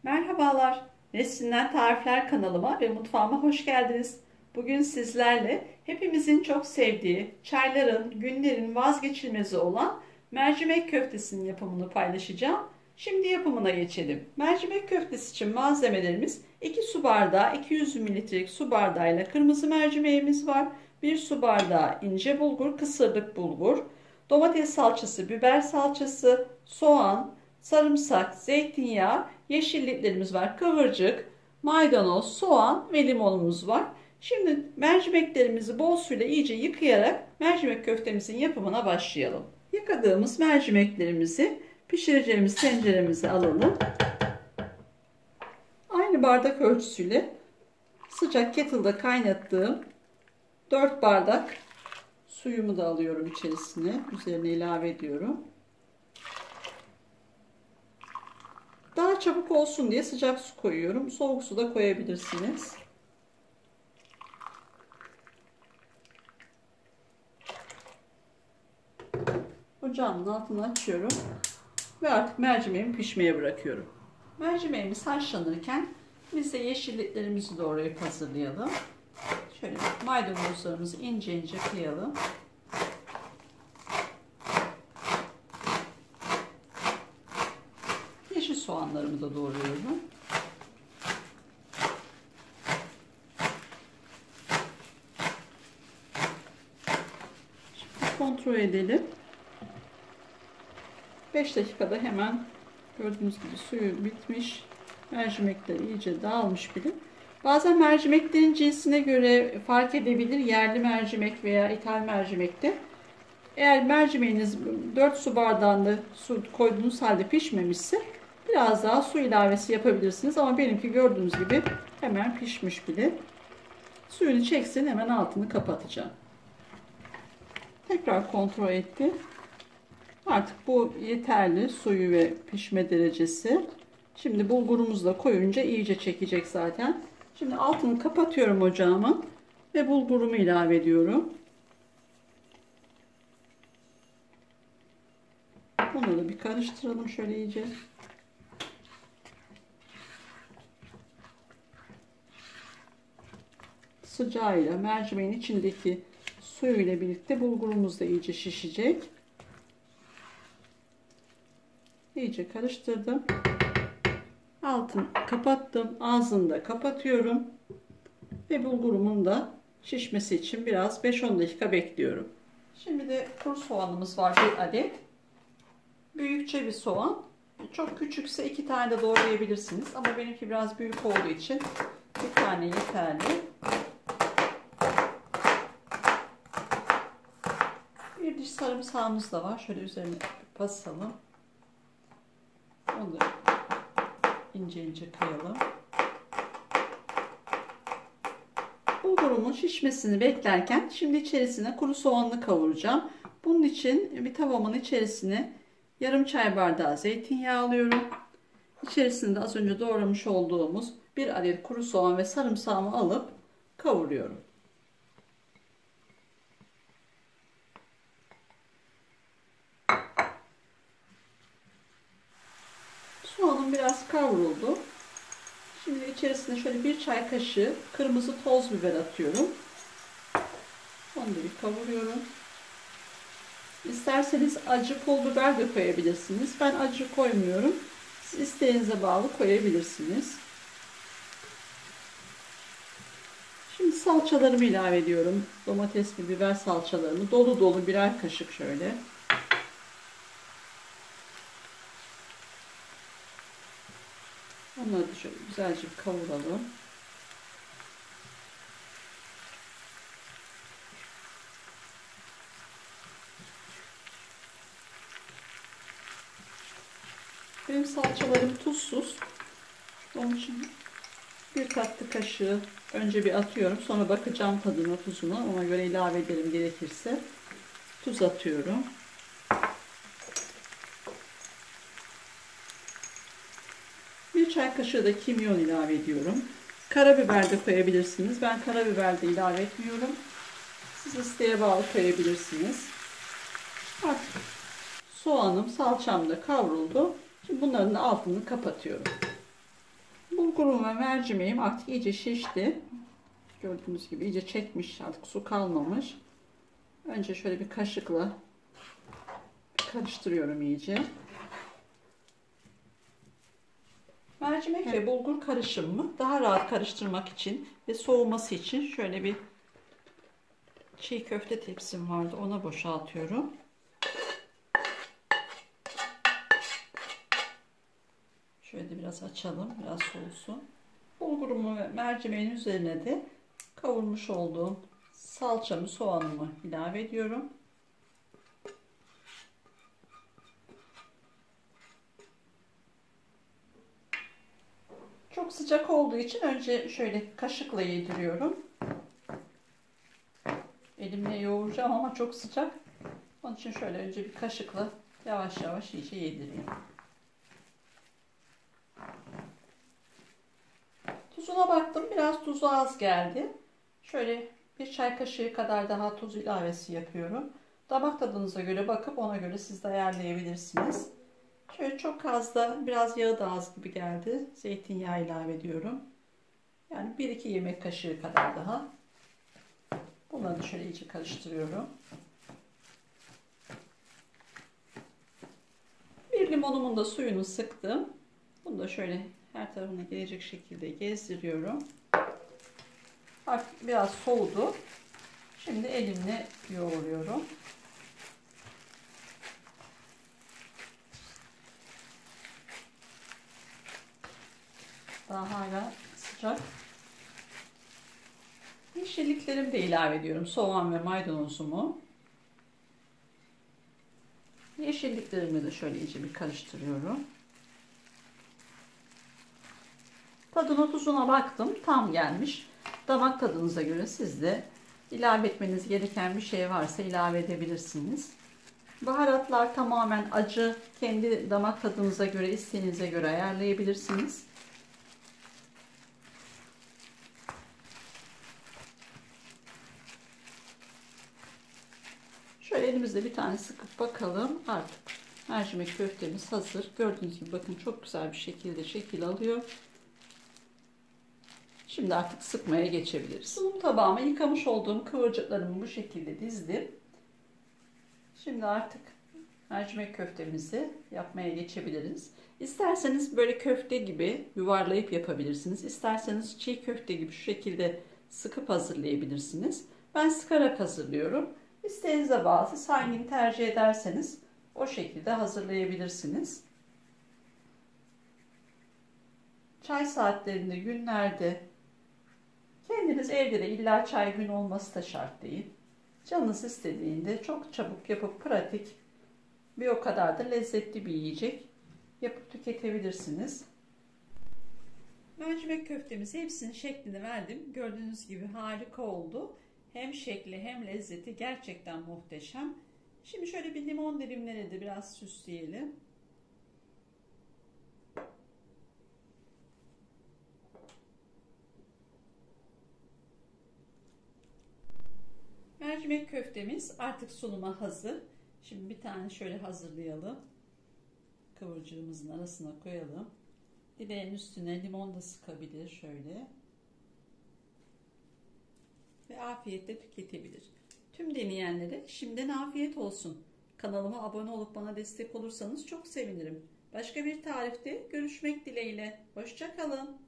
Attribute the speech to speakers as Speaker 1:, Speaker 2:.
Speaker 1: Merhabalar, Neslinden Tarifler kanalıma ve mutfağıma hoş geldiniz. Bugün sizlerle hepimizin çok sevdiği, çayların, günlerin vazgeçilmezi olan mercimek köftesinin yapımını paylaşacağım. Şimdi yapımına geçelim. Mercimek köftesi için malzemelerimiz 2 su bardağı 200 mililitrelik su bardağıyla kırmızı mercimeğimiz var. 1 su bardağı ince bulgur, kısırlık bulgur, domates salçası, biber salçası, soğan, sarımsak, zeytinyağı, yeşilliklerimiz var. Kıvırcık, maydanoz, soğan ve limonumuz var. Şimdi mercimeklerimizi bol suyla iyice yıkayarak mercimek köftemizin yapımına başlayalım. Yıkadığımız mercimeklerimizi pişireceğimiz tenceremize alalım. Aynı bardak ölçüsüyle sıcak kettle'da kaynattığım 4 bardak suyumu da alıyorum içerisine. Üzerine ilave ediyorum. Daha çabuk olsun diye sıcak su koyuyorum. Soğuk su da koyabilirsiniz. Ocağımın altını açıyorum. Ve artık mercimeğimi pişmeye bırakıyorum. Mercimeğimiz haşlanırken biz de yeşilliklerimizi doğrayıp hazırlayalım. Şöyle maydanozlarımızı ince ince kıyalım. Yeşil soğanlarımı da doğruyorum. Şimdi kontrol edelim. 5 dakikada hemen gördüğünüz gibi suyu bitmiş. Mercimekler iyice dağılmış bile. Bazen mercimeklerin cinsine göre fark edebilir. Yerli mercimek veya ithal mercimekte. Eğer mercimeğiniz 4 su bardağında su koyduğunuz halde pişmemişse biraz daha su ilavesi yapabilirsiniz. Ama benimki gördüğünüz gibi hemen pişmiş bile. Suyunu çeksin, hemen altını kapatacağım. Tekrar kontrol ettim. Artık bu yeterli suyu ve pişme derecesi. Şimdi bulgurumuzu da koyunca iyice çekecek zaten. Şimdi altını kapatıyorum ocağımın ve bulgurumu ilave ediyorum. Bunu da bir karıştıralım şöyle iyice. Sıcağıyla mercimeğin içindeki suyuyla birlikte bulgurumuz da iyice şişecek. İyice karıştırdım. Altını kapattım. Ağzını da kapatıyorum. Ve bulgurumun da şişmesi için biraz 5-10 dakika bekliyorum. Şimdi de kuru soğanımız var, 1 adet. Büyükçe bir soğan. Çok küçükse 2 tane de doğrayabilirsiniz. Ama benimki biraz büyük olduğu için 1 tane yeterli. Bir diş sarımsağımız da var. Şöyle üzerine basalım. Onu da ince ince kıyalım. Bulgurumun şişmesini beklerken şimdi içerisine kuru soğanını kavuracağım. Bunun için bir tavamın içerisine yarım çay bardağı zeytinyağı alıyorum. İçerisinde az önce doğramış olduğumuz 1 adet kuru soğan ve sarımsağımı alıp kavuruyorum. Soğanım biraz kavruldu. Şimdi içerisine şöyle 1 çay kaşığı kırmızı toz biber atıyorum. Onu da bir kavuruyorum. İsterseniz acı pul biber de koyabilirsiniz. Ben acı koymuyorum. Siz isteğinize bağlı koyabilirsiniz. Şimdi salçalarımı ilave ediyorum. Domates ve biber salçalarımı dolu dolu birer kaşık şöyle. Onları da şöyle güzelce kavuralım. Benim salçalarım tuzsuz. Onun için 1 tatlı kaşığı önce bir atıyorum. Sonra bakacağım tadına, tuzuna. Ona göre ilave ederim gerekirse. Tuz atıyorum. Bir çay kaşığı da kimyon ilave ediyorum. Karabiber de koyabilirsiniz. Ben karabiber de ilave etmiyorum. Siz isteğe bağlı koyabilirsiniz. Artık soğanım, salçam da kavruldu. Şimdi bunların da altını kapatıyorum. Bulgurum ve mercimeğim artık iyice şişti. Gördüğünüz gibi iyice çekmiş, artık su kalmamış. Önce şöyle bir kaşıkla karıştırıyorum iyice. Mercimek ve bulgur karışımı daha rahat karıştırmak için ve soğuması için şöyle bir çiğ köfte tepsim vardı, ona boşaltıyorum. Şöyle biraz açalım, biraz soğusun. Bulgurumu ve mercimeğin üzerine de kavurmuş olduğum salçamı, soğanımı ilave ediyorum. Çok sıcak olduğu için önce şöyle kaşıkla yediriyorum. Elimle yoğuracağım ama çok sıcak. Onun için şöyle önce bir kaşıkla yavaş yavaş iyice yedireyim. Tuzuna baktım. Biraz tuzu az geldi. Şöyle bir çay kaşığı kadar daha tuz ilavesi yapıyorum. Damak tadınıza göre bakıp ona göre siz de ayarlayabilirsiniz. Şöyle çok az da, biraz yağı da az gibi geldi. Zeytinyağı ilave ediyorum. Yani 1-2 yemek kaşığı kadar daha. Bunları şöyle iyice karıştırıyorum. Bir limonumun da suyunu sıktım. Bunu da şöyle her tarafına gelecek şekilde gezdiriyorum. Hafif biraz soğudu. Şimdi elimle yoğuruyorum. Daha hala sıcak. Yeşilliklerimi de ilave ediyorum. Soğan ve maydanozumu. Yeşilliklerimi de şöyle iyice bir karıştırıyorum. Tadına tuzuna baktım. Tam gelmiş. Damak tadınıza göre siz de ilave etmeniz gereken bir şey varsa ilave edebilirsiniz. Baharatlar tamamen acı. Kendi damak tadınıza göre, isteğinize göre ayarlayabilirsiniz. Şöyle elimizde bir tane sıkıp bakalım. Artık mercimek köftemiz hazır. Gördüğünüz gibi bakın çok güzel bir şekilde şekil alıyor. Şimdi artık sıkmaya geçebiliriz. Sunum tabağıma yıkamış olduğum kıvırcıklarımı bu şekilde dizdim. Şimdi artık mercimek köftemizi yapmaya geçebiliriz. İsterseniz böyle köfte gibi yuvarlayıp yapabilirsiniz. İsterseniz çiğ köfte gibi şu şekilde sıkıp hazırlayabilirsiniz. Ben sıkarak hazırlıyorum. İsteğinize bağlı. Siz hangini tercih ederseniz o şekilde hazırlayabilirsiniz. Çay saatlerinde, günlerde kendiniz evde de illa çay günü olması da şart değil. Canınız istediğinde çok çabuk yapıp pratik, bir o kadar da lezzetli bir yiyecek yapıp tüketebilirsiniz. Mercimek köftemizi hepsinin şeklini verdim. Gördüğünüz gibi harika oldu. Hem şekli hem lezzeti gerçekten muhteşem. Şimdi şöyle bir limon dilimleri de biraz süsleyelim. Mercimek köftemiz artık sunuma hazır. Şimdi bir tane şöyle hazırlayalım. Kıvırcığımızın arasına koyalım. Dileğin üstüne limon da sıkabilir şöyle. Ve afiyetle tüketebilir. Tüm deneyenlere şimdiden afiyet olsun. Kanalıma abone olup bana destek olursanız çok sevinirim. Başka bir tarifte görüşmek dileğiyle. Hoşça kalın.